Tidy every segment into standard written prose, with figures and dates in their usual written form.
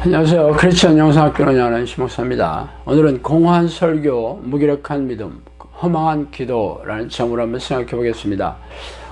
안녕하세요. 크리스천 영상학교로 연하는 심목사입니다. 오늘은 공허한 설교, 무기력한 믿음, 허망한 기도라는 제목으로 한번 생각해 보겠습니다.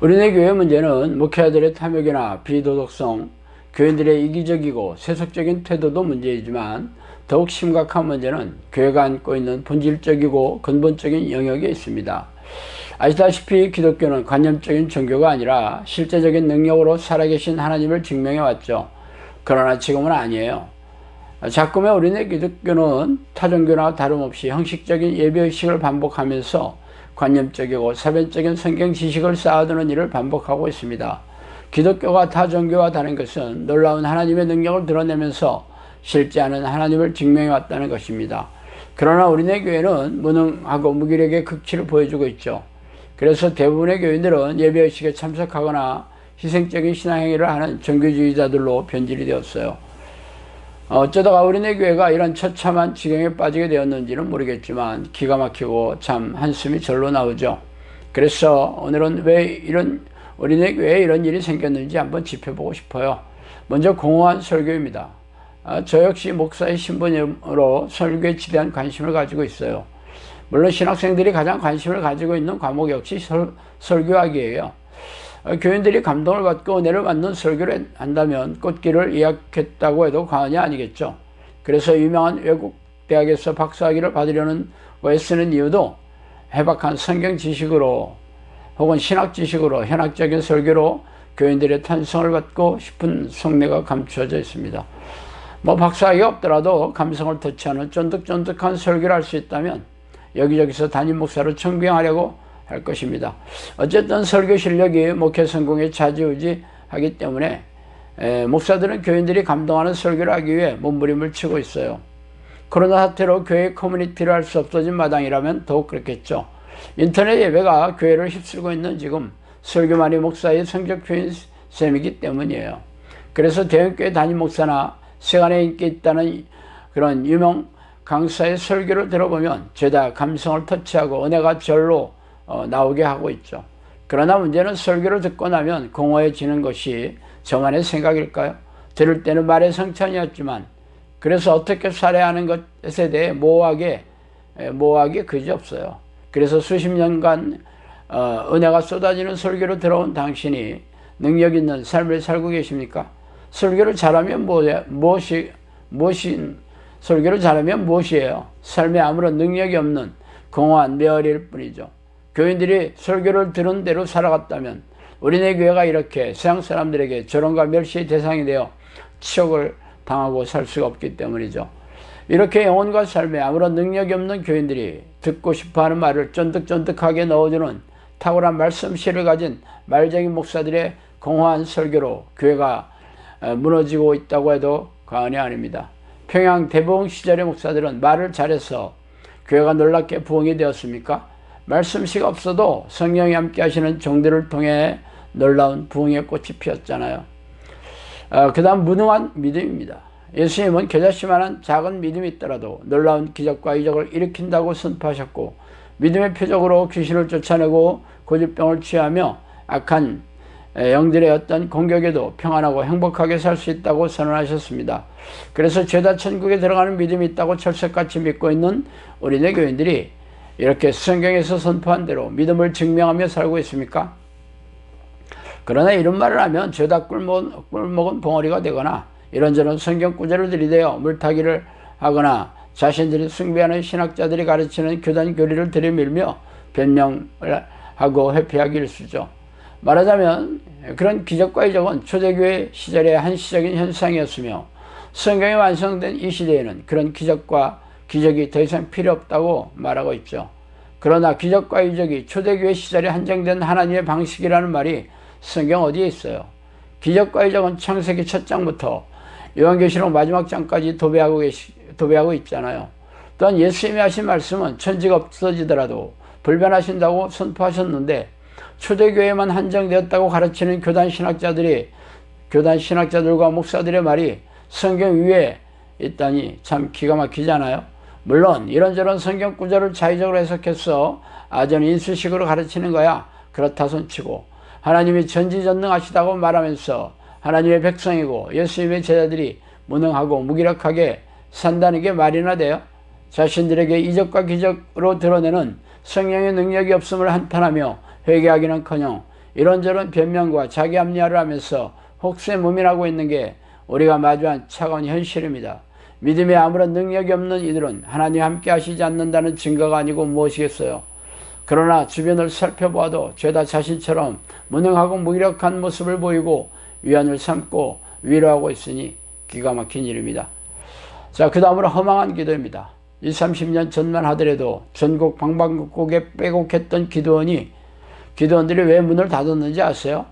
우리네 교회 문제는 목회자들의 탐욕이나 비도덕성, 교인들의 이기적이고 세속적인 태도도 문제이지만 더욱 심각한 문제는 교회가 안고 있는 본질적이고 근본적인 영역에 있습니다. 아시다시피 기독교는 관념적인 종교가 아니라 실제적인 능력으로 살아계신 하나님을 증명해 왔죠. 그러나 지금은 아니에요. 자꾸만 우리네 기독교는 타종교나 다름없이 형식적인 예배의식을 반복하면서 관념적이고 사변적인 성경 지식을 쌓아두는 일을 반복하고 있습니다. 기독교가 타종교와 다른 것은 놀라운 하나님의 능력을 드러내면서 실제하는 하나님을 증명해 왔다는 것입니다. 그러나 우리네 교회는 무능하고 무기력의 극치를 보여주고 있죠. 그래서 대부분의 교인들은 예배의식에 참석하거나 희생적인 신앙행위를 하는 종교주의자들로 변질이 되었어요. 어쩌다가 우리네 교회가 이런 처참한 지경에 빠지게 되었는지는 모르겠지만 기가 막히고 참 한숨이 절로 나오죠. 그래서 오늘은 왜 우리네 교회에 이런 일이 생겼는지 한번 짚어보고 싶어요. 먼저 공허한 설교입니다. 저 역시 목사의 신분으로 설교에 지대한 관심을 가지고 있어요. 물론 신학생들이 가장 관심을 가지고 있는 과목 역시 설교학이에요. 교인들이 감동을 받고 은혜를 받는 설교를 한다면 꽃길을 예약했다고 해도 과언이 아니겠죠. 그래서 유명한 외국 대학에서 박사학위를 받으려는 거에 쓰는 이유도 해박한 성경 지식으로 혹은 신학 지식으로 현학적인 설교로 교인들의 탄성을 받고 싶은 속내가 감추어져 있습니다. 박사학위가 없더라도 감성을 터치하는 쫀득쫀득한 설교를 할 수 있다면 여기저기서 담임 목사로 청빙하려고 할 것입니다. 어쨌든 설교 실력이 목회 성공에 좌지우지하기 때문에 목사들은 교인들이 감동하는 설교를 하기 위해 몸부림을 치고 있어요. 코로나 사태로 교회 커뮤니티를 할 수 없어진 마당이라면 더욱 그렇겠죠. 인터넷 예배가 교회를 휩쓸고 있는 지금 설교만이 목사의 성적표인 셈이기 때문이에요. 그래서 대형교회 담임 목사나 세간에 인기 있다는 그런 유명 강사의 설교를 들어보면 죄다 감성을 터치하고 은혜가 절로 나오게 하고 있죠. 그러나 문제는 설교를 듣고 나면 공허해지는 것이 저만의 생각일까요? 들을 때는 말의 성찬이었지만 그래서 어떻게 살아야 하는 것에 대해 모호하게 그지없어요. 그래서 수십 년간 은혜가 쏟아지는 설교를 들어온 당신이 능력 있는 삶을 살고 계십니까? 설교를 잘하면 설교를 잘하면 무엇이에요? 삶에 아무런 능력이 없는 공허한 메아리일 뿐이죠. 교인들이 설교를 들은 대로 살아갔다면 우리네 교회가 이렇게 세상 사람들에게 조롱과 멸시의 대상이 되어 치욕을 당하고 살 수가 없기 때문이죠. 이렇게 영혼과 삶에 아무런 능력이 없는 교인들이 듣고 싶어하는 말을 쫀득쫀득하게 넣어주는 탁월한 말씀실을 가진 말쟁이 목사들의 공허한 설교로 교회가 무너지고 있다고 해도 과언이 아닙니다. 평양 대부흥 시절의 목사들은 말을 잘해서 교회가 놀랍게 부흥이 되었습니까? 말씀씨가 없어도 성령이 함께 하시는 종들을 통해 놀라운 부흥의 꽃이 피었잖아요. 그 다음 무능한 믿음입니다. 예수님은 겨자씨만한 작은 믿음이 있더라도 놀라운 기적과 이적을 일으킨다고 선포하셨고, 믿음의 표적으로 귀신을 쫓아내고 고질병을 치유하며 악한 영들의 어떤 공격에도 평안하고 행복하게 살 수 있다고 선언하셨습니다. 그래서 죄다 천국에 들어가는 믿음이 있다고 철석같이 믿고 있는 우리네 교인들이 이렇게 성경에서 선포한 대로 믿음을 증명하며 살고 있습니까? 그러나 이런 말을 하면 죄다 꿀먹은 벙어리가 되거나 이런저런 성경 구절을 들이대어 물타기를 하거나 자신들이 숭배하는 신학자들이 가르치는 교단 교리를 들이밀며 변명을 하고 회피하기 일쑤죠. 말하자면 그런 기적과 이적은 초대교회 시절의 한시적인 현상이었으며, 성경이 완성된 이 시대에는 그런 기적과 기적이 더 이상 필요 없다고 말하고 있죠. 그러나 기적과 이적이 초대교회 시절에 한정된 하나님의 방식이라는 말이 성경 어디에 있어요? 기적과 이적은 창세기 첫 장부터 요한계시록 마지막 장까지 도배하고 있잖아요. 또한 예수님이 하신 말씀은 천지가 없어지더라도 불변하신다고 선포하셨는데, 초대교회만 한정되었다고 가르치는 교단 신학자들과 목사들의 말이 성경 위에 있다니 참 기가 막히잖아요. 물론 이런저런 성경 구절을 자의적으로 해석해서 아전 인수식으로 가르치는 거야 그렇다 손치고, 하나님이 전지전능하시다고 말하면서 하나님의 백성이고 예수님의 제자들이 무능하고 무기력하게 산다는 게 말이나 돼요? 자신들에게 이적과 기적으로 드러내는 성령의 능력이 없음을 한탄하며 회개하기는커녕 이런저런 변명과 자기 합리화를 하면서 혹세무민하고 있는 게 우리가 마주한 차가운 현실입니다. 믿음에 아무런 능력이 없는 이들은 하나님 함께 하시지 않는다는 증거가 아니고 무엇이겠어요? 그러나 주변을 살펴보아도 죄다 자신처럼 무능하고 무기력한 모습을 보이고 위안을 삼고 위로하고 있으니 기가 막힌 일입니다. 자, 그 다음으로 허망한 기도입니다. 20-30년 전만 하더라도 전국 방방곡곡에 빼곡했던 기도원들이 왜 문을 닫았는지 아세요?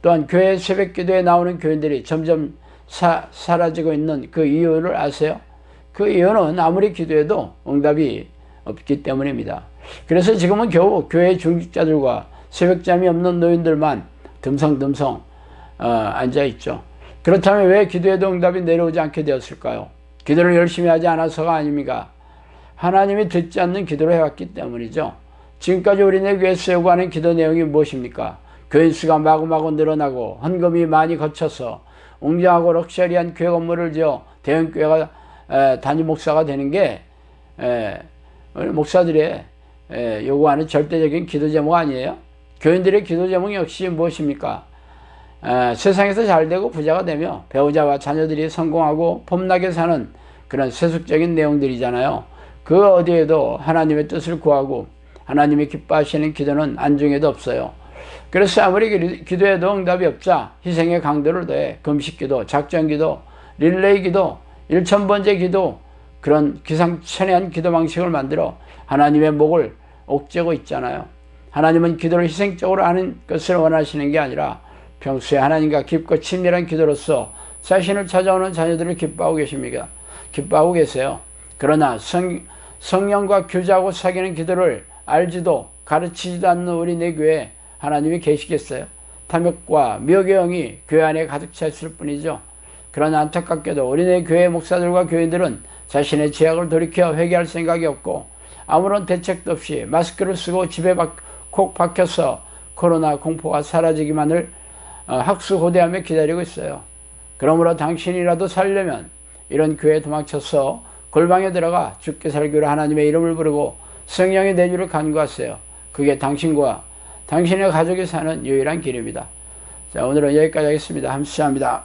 또한 교회 새벽 기도에 나오는 교인들이 점점 사라지고 있는 그 이유를 아세요? 그 이유는 아무리 기도해도 응답이 없기 때문입니다. 그래서 지금은 겨우 교회 중직자들과 새벽잠이 없는 노인들만 듬성듬성 앉아있죠. 그렇다면 왜 기도해도 응답이 내려오지 않게 되었을까요? 기도를 열심히 하지 않아서가 아닙니까? 하나님이 듣지 않는 기도를 해왔기 때문이죠. 지금까지 우리네 교회에서 요구하는 기도 내용이 무엇입니까? 교인 수가 마구마구 늘어나고 헌금이 많이 거쳐서 웅장하고 럭셔리한 교회 건물을 지어 대형교회가 단임 목사가 되는 게 목사들의 요구하는 절대적인 기도 제목 아니에요? 교인들의 기도 제목 역시 무엇입니까? 세상에서 잘되고 부자가 되며 배우자와 자녀들이 성공하고 폼나게 사는 그런 세속적인 내용들이잖아요. 그 어디에도 하나님의 뜻을 구하고 하나님이 기뻐하시는 기도는 안중에도 없어요. 그래서 아무리 기도해도 응답이 없자 희생의 강도를 더해 금식기도, 작전기도, 릴레이기도, 일천번제 기도, 그런 기상천외한 기도 방식을 만들어 하나님의 목을 옥죄고 있잖아요. 하나님은 기도를 희생적으로 하는 것을 원하시는 게 아니라 평소에 하나님과 깊고 친밀한 기도로서 자신을 찾아오는 자녀들을 기뻐하고 계십니다. 기뻐하고 계세요. 그러나 성령과 교제하고 사귀는 기도를 알지도 가르치지도 않는 우리 내 교회에 하나님이 계시겠어요? 탐욕과 미혹의 영이 교회 안에 가득 차 있을 뿐이죠. 그러나 안타깝게도 우리네 교회 목사들과 교인들은 자신의 죄악을 돌이켜 회개할 생각이 없고 아무런 대책도 없이 마스크를 쓰고 집에 콕 박혀서 코로나 공포가 사라지기만을 학수고대하며 기다리고 있어요. 그러므로 당신이라도 살려면 이런 교회에 도망쳐서 골방에 들어가 주께 살기로 하나님의 이름을 부르고 성령의 내주를 간구하세요. 그게 당신과 당신의 가족이 사는 유일한 길입니다. 자, 오늘은 여기까지 하겠습니다. 감사합니다.